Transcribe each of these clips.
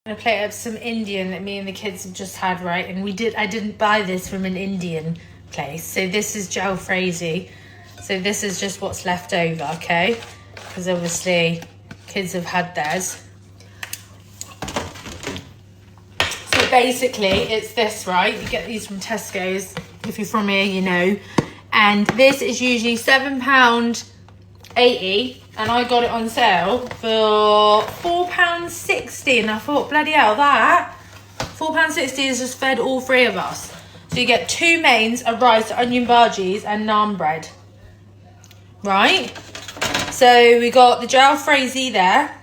I'm gonna plate up some Indian that me and the kids have just had, right? And I didn't buy this from an Indian place. So this is jalfrezi. So this is just what's left over, okay? Because obviously kids have had theirs. So basically it's this, right? You get these from Tesco's. If you're from here, you know. And this is usually £7.80. And I got it on sale for £4.60. And I thought, bloody hell, that £4.60 is just fed all three of us. So you get 2 mains of rice, onion bhajis, and naan bread. Right? So we got the jalfrezi there.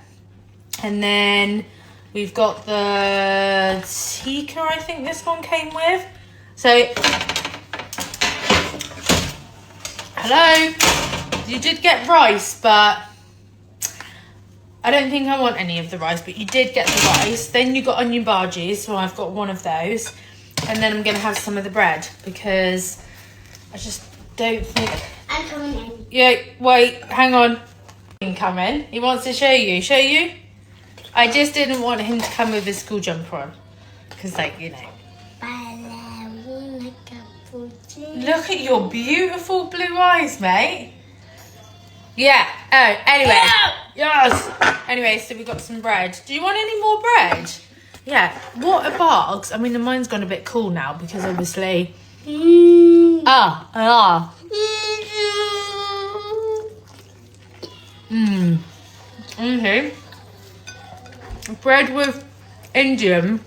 And then we've got the tikka, I think this one came with. So, hello. You did get rice, but I don't think I want any of the rice, but you did get the rice. Then you got onion bhajis, so I've got one of those. And then I'm going to have some of the bread because I just don't think... I'm coming in. Yeah, wait, hang on. Come in. He wants to show you. Show you? I just didn't want him to come with his school jumper on. Because, like, you know. Look at your beautiful blue eyes, mate. Yeah. Oh, anyway. Yes. Anyway, so we got some bread. Do you want any more bread? Yeah. What a Barks. I mean, mine's gone a bit cool now because obviously... Okay. Bread with Indian.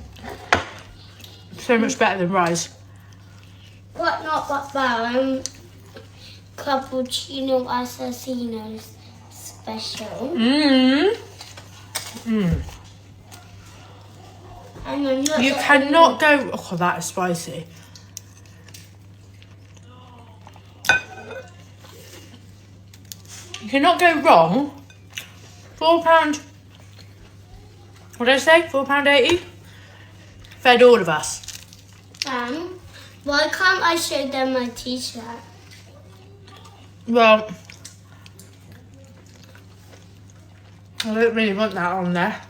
So much better than rice. What not but cappuccino assassino's special. You cannot go... Oh, that is spicy. You cannot go wrong. £4... What did I say? £4.80? Fed all of us. Why can't I show them my t-shirt? Well, I don't really want that on there.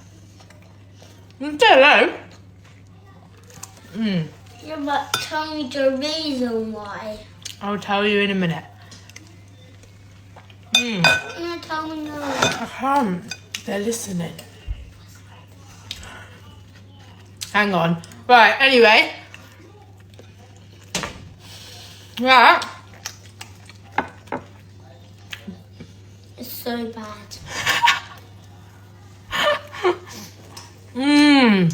Say hello. Yeah, but tell me the reason why. I'll tell you in a minute. No, tell me now. I can't. They're listening. Hang on. Right, anyway. Right. It's so bad. You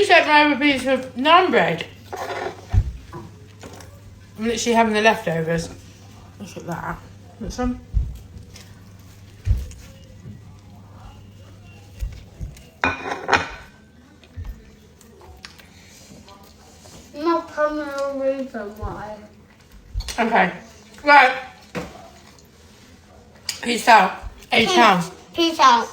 said my other piece of naan bread. I'm literally having the leftovers. Look at that. Want some? Not tell me the reason why. Okay. Right. Peace out. H-Town. Peace out.